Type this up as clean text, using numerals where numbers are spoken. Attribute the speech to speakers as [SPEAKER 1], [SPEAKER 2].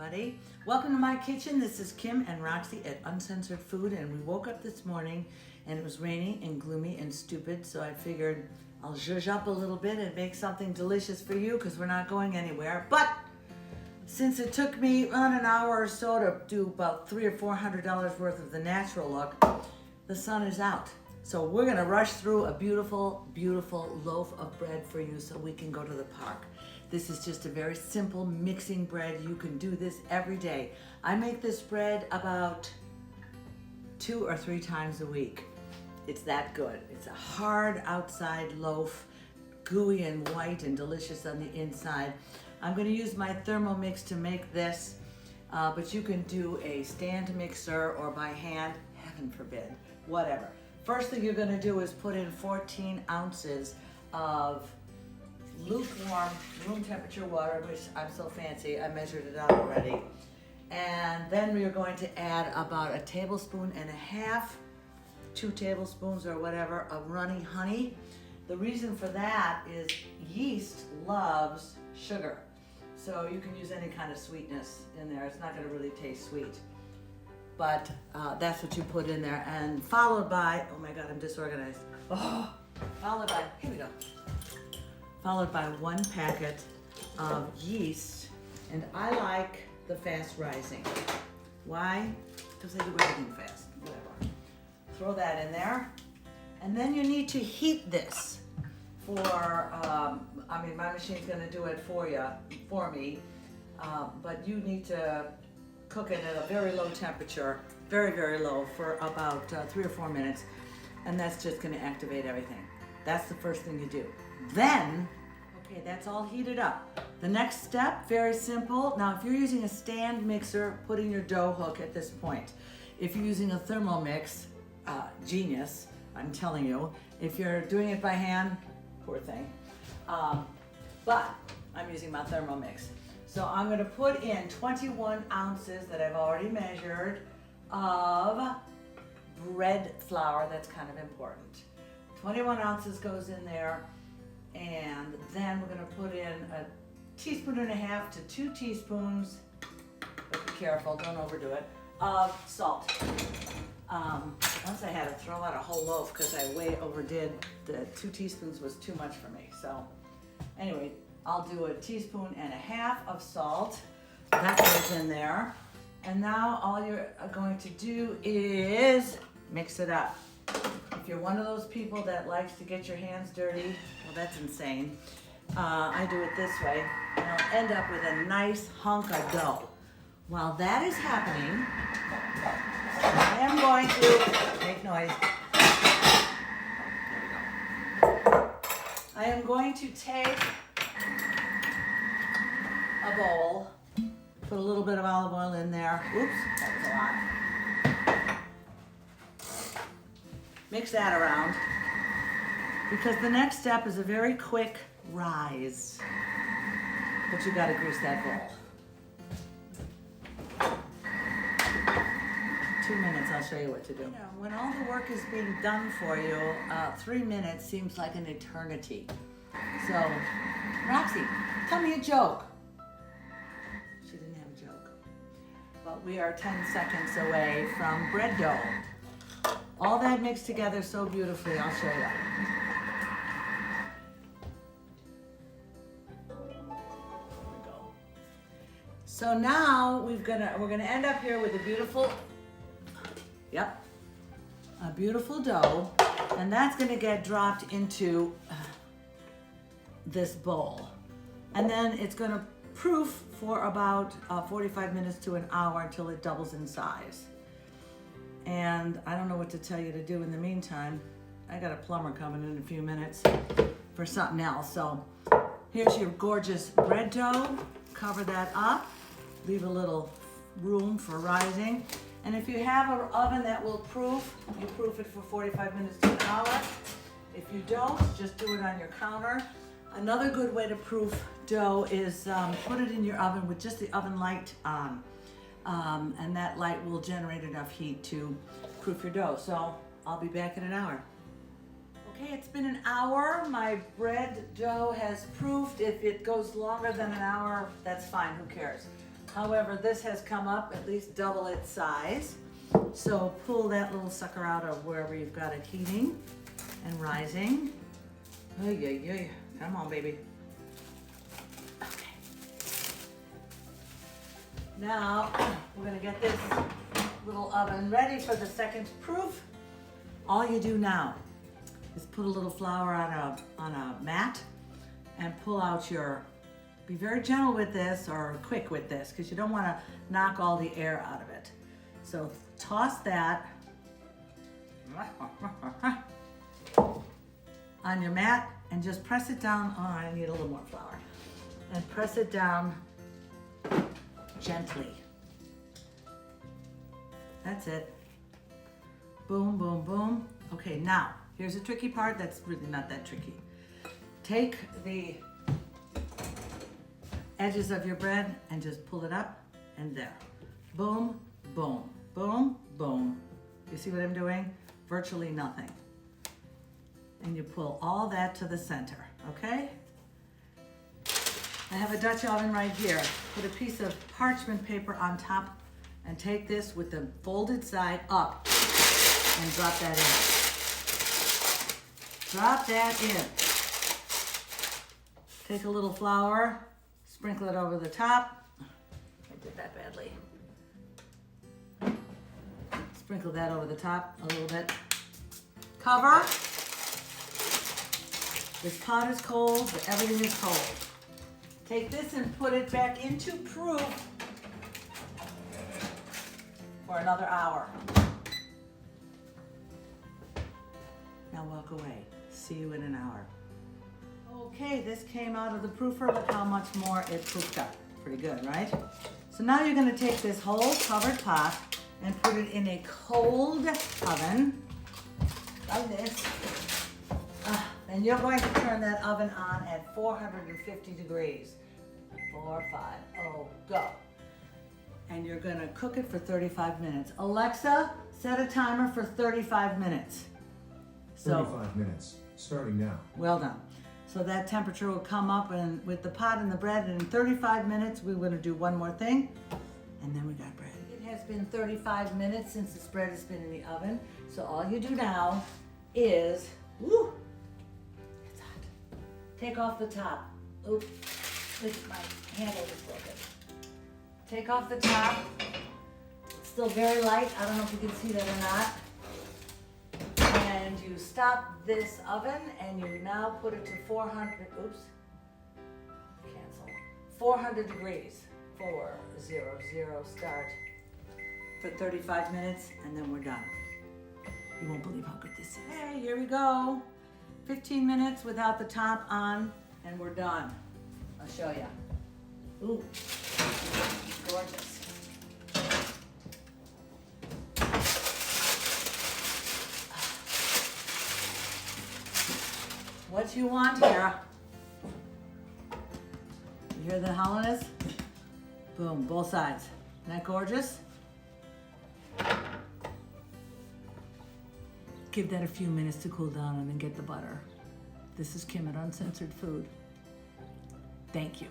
[SPEAKER 1] everybody. Welcome to my kitchen. This is Kim and Roxy at Uncensored Food, and we woke up this morning and it was rainy and gloomy and stupid, so I figured I'll zhuzh up a little bit and make something delicious for you because we're not going anywhere. But since it took me an hour or so to do about $300 or $400 worth of the natural look, the sun is out. So we're gonna rush through a beautiful, beautiful loaf of bread for you so we can go to the park. This is just a very simple mixing bread. You can do this every day. I make this bread about 2 or 3 times a week. It's that good. It's a hard outside loaf, gooey and white and delicious on the inside. I'm gonna use my Thermomix to make this, but you can do a stand mixer or by hand, heaven forbid, whatever. First thing you're gonna do is put in 14 ounces of lukewarm room temperature water, which I'm so fancy, I measured it out already. And then we are going to add about 1.5 tablespoons, 2 tablespoons or whatever of runny honey. The reason for that is yeast loves sugar. So you can use any kind of sweetness in there. It's not gonna really taste sweet. But that's what you put in there. And followed by, oh my God, I'm disorganized. Oh, followed by, here we go. Followed by 1 packet of yeast. And I like the fast rising. Why? Because I do everything fast, whatever. Throw that in there. And then you need to heat this for, my machine's gonna do it for me, but you need to cook it at a very low temperature, very, very low, for about 3 or 4 minutes. And that's just gonna activate everything. That's the first thing you do. Then, okay, that's all heated up. The next step, very simple. Now, if you're using a stand mixer, put in your dough hook at this point. If you're using a Thermomix, genius, I'm telling you. If you're doing it by hand, poor thing. But I'm using my Thermomix. So I'm gonna put in 21 ounces that I've already measured of bread flour. That's kind of important. 21 ounces goes in there. And then we're gonna put in 1.5 teaspoons to 2 teaspoons, but be careful, don't overdo it, of salt. Once I had to throw out a whole loaf because I way overdid. The 2 teaspoons was too much for me. So anyway, I'll do 1.5 teaspoons of salt. That goes in there. And now all you're going to do is mix it up. If you're one of those people that likes to get your hands dirty, well, that's insane. I do it this way, and I'll end up with a nice hunk of dough. While that is happening, I am going to make noise. I am going to take a bowl, put a little bit of olive oil in there. Oops, that was a lot. Mix that around, because the next step is a very quick rise, but you gotta grease that bowl. 2 minutes, I'll show you what to do. You know, when all the work is being done for you, 3 minutes seems like an eternity. So, Roxy, tell me a joke. She didn't have a joke. But we are 10 seconds away from bread dough. All that mixed together so beautifully, I'll show you. So now we're gonna end up here with a beautiful, a beautiful dough, and that's gonna get dropped into this bowl. And then it's gonna proof for about 45 minutes to an hour until it doubles in size. And I don't know what to tell you to do in the meantime. I got a plumber coming in a few minutes for something else. So here's your gorgeous bread dough. Cover that up. Leave a little room for rising. And if you have an oven that will proof, you proof it for 45 minutes to an hour. If you don't, just do it on your counter. Another good way to proof dough is put it in your oven with just the oven light on. And that light will generate enough heat to proof your dough. So I'll be back in an hour. Okay, it's been an hour. My bread dough has proofed. If it goes longer than an hour, that's fine, who cares? However, this has come up at least double its size. So pull that little sucker out of wherever you've got it heating and rising. Oh, yeah. Come on, baby. Okay. Now, we're gonna get this little oven ready for the second proof. All you do now is put a little flour on a mat and pull out your, be very gentle with this or quick with this because you don't want to knock all the air out of it. So toss that on your mat and just press it down. Oh, I need a little more flour. And press it down gently. That's it. Boom, boom, boom. Okay, now, here's a tricky part that's really not that tricky. Take the edges of your bread and just pull it up and there. Boom, boom, boom, boom. You see what I'm doing? Virtually nothing. And you pull all that to the center, okay? I have a Dutch oven right here. Put a piece of parchment paper on top and take this with the folded side up and drop that in. Drop that in. Take a little flour, sprinkle it over the top. I did that badly. Sprinkle that over the top a little bit. Cover. This pot is cold, but everything is cold. Take this and put it back into proof for another hour. Now walk away. See you in an hour. Okay, this came out of the proofer. Look how much more it proofed up. Pretty good, right? So now you're gonna take this whole covered pot and put it in a cold oven, like this. And you're going to turn that oven on at 450 degrees. 4, 5, oh, go. And you're gonna cook it for 35 minutes. Alexa, set a timer for 35 minutes.
[SPEAKER 2] 35 minutes, starting now.
[SPEAKER 1] Well done. So that temperature will come up and with the pot and the bread, and in 35 minutes, we're gonna do one more thing, and then we got bread. It has been 35 minutes since this bread has been in the oven. So all you do now is, woo, it's hot. Take off the top. Oops, my handle is broken. Take off the top. It's still very light. I don't know if you can see that or not. And you stop this oven and you now put it to 400, oops, cancel, 400 degrees, 400, start for 35 minutes and then we're done. You won't believe how good this is. Hey, here we go. 15 minutes without the top on and we're done. I'll show you. Ooh, gorgeous. What you want here? You hear the hollowness? Boom, both sides. Isn't that gorgeous? Give that a few minutes to cool down and then get the butter. This is Kim at Uncensored Food. Thank you.